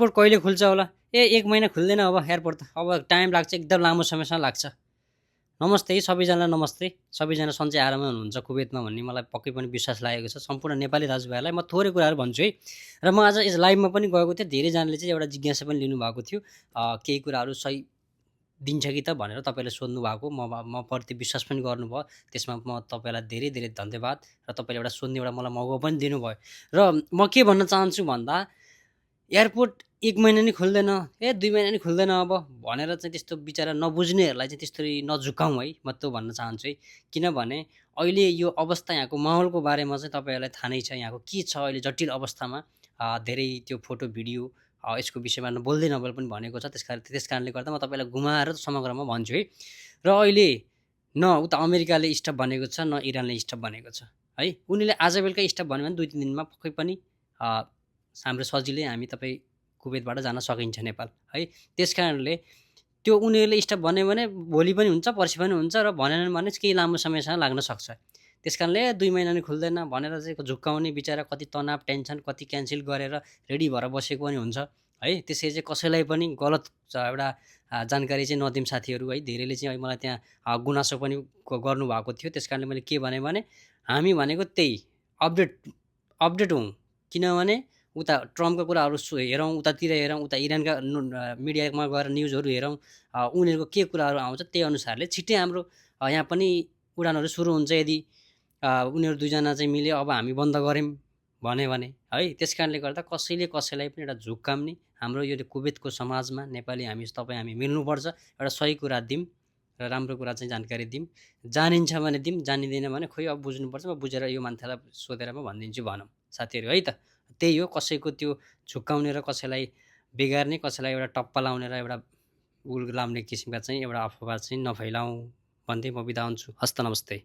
Airport कहिले खुल्छ होला? 1 महिना खुल्दैन अब एयरपोर्ट त। अब टाइम लाग्छ, एकदम लामो समयसम्म लाग्छ। नमस्ते सबैजनालाई नमस्ते। सबैजना सन्चै आराममा हुनुहुन्छ कुवेतमा भन्ने मलाई पक्कै पनि विश्वास लागेको छ। सम्पूर्ण नेपाली दाजुभाइहरूलाई म थोरै कुराहरू भन्छु है। र म आज यस लाइभमा पनि गएको थिएँ। धेरैजनाले चाहिँ एउटा जिज्ञासा पनि लिनुभएको थियो। केही कुराहरू सही दिन्छ कि त भनेर तपाईँले सोध्नु भएको। म प्रति विश्वास पनि गर्नुभयो। त्यसमा म तपाईँलाई धेरै धेरै धन्यवाद। र तपाईँले एउटा सोध्ने एउटा मलाई मौका पनि दिनुभयो। र म के भन्न चाहन्छु भन्दा एयरपोर्ट 1 महिना नि खुल्दैन, 2 महिना नि खुल्दैन अब भनेर चाहिँ त्यस्तो बिचारा नबुझ्नेहरूलाई चाहिँ त्यसरी नझुकाउँ है, म त्यो भन्न चाहन्छु है। किनभने अहिले यो अवस्था यहाँको माहौलको बारेमा चाहिँ तपाईँहरूलाई थाहा नै छ। यहाँको के छ अहिले जटिल अवस्थामा धेरै त्यो फोटो भिडियो यसको विषयमा बोल्दै नबोल पनि भनेको छ। त्यस कारणले गर्दा म तपाईँलाई घुमाएर समग्रमा भन्छु है। र अहिले न उता अमेरिकाले स्टप भनेको छ, न इरानले स्टप भनेको छ है। उनीहरूले आज बेलुका स्टप भन्यो भने 2-3 दिनमा पक्कै पनि हाम्रो सजिलै हामी तपाईँ कुवेतबाट जान सकिन्छ नेपाल है। त्यस कारणले त्यो उनीहरूले स्टप भन्यो भने भोलि पनि हुन्छ, पर्सि पनि हुन्छ, र भनेनन् भने केही लामो समयसम्म लाग्न सक्छ। त्यस कारणले 2 महिना नि खुल्दैन भनेर चाहिँ झुक्काउने बिचारा कति तनाव टेन्सन कति क्यान्सल गरेर रेडी भएर बसेको पनि हुन्छ है। त्यसरी चाहिँ कसैलाई पनि गलत एउटा जानकारी चाहिँ नदिउँ साथीहरू है। धेरैले चाहिँ मलाई त्यहाँ गुनासो पनि गर्नुभएको थियो। त्यस कारणले मैले के भने हामी भनेको त्यही अपडेट हौँ। किनभने उता ट्रम्पको कुराहरू हेरौँ, उतातिर हेरौँ, उता इरानका मिडियामा गएर न्युजहरू हेरौँ, उनीहरूको के कुराहरू आउँछ त्यही अनुसारले छिट्टै हाम्रो यहाँ पनि उडानहरू सुरु हुन्छ। यदि उनीहरू दुईजना चाहिँ मिल्यो अब हामी बन्द गऱ्यौँ भन्यो भने है। त्यस कारणले गर्दा कसैले कसैलाई पनि एउटा झुक्काउने हाम्रो यो कुवेतको समाजमा नेपाली हामी मिल्नुपर्छ। एउटा सही कुरा दिउँ र राम्रो कुरा चाहिँ जानकारी दिउँ। जानिन्छ भने दिउँ, जानिँदैन भने खोइ अब बुझ्नुपर्छ। म बुझेर यो मान्छेलाई सोधेर म भनिदिन्छु भनौँ साथीहरू है त। त्यही हो, कसैको त्यो झुक्काउने र कसैलाई बिगार्ने, कसैलाई एउटा टप्पा लाउने र एउटा उल लाउने किसिमका चाहिँ एउटा अफवाह चाहिँ नफैलाउँ भन्दै म बिदा हुन्छु। हस्त नमस्ते।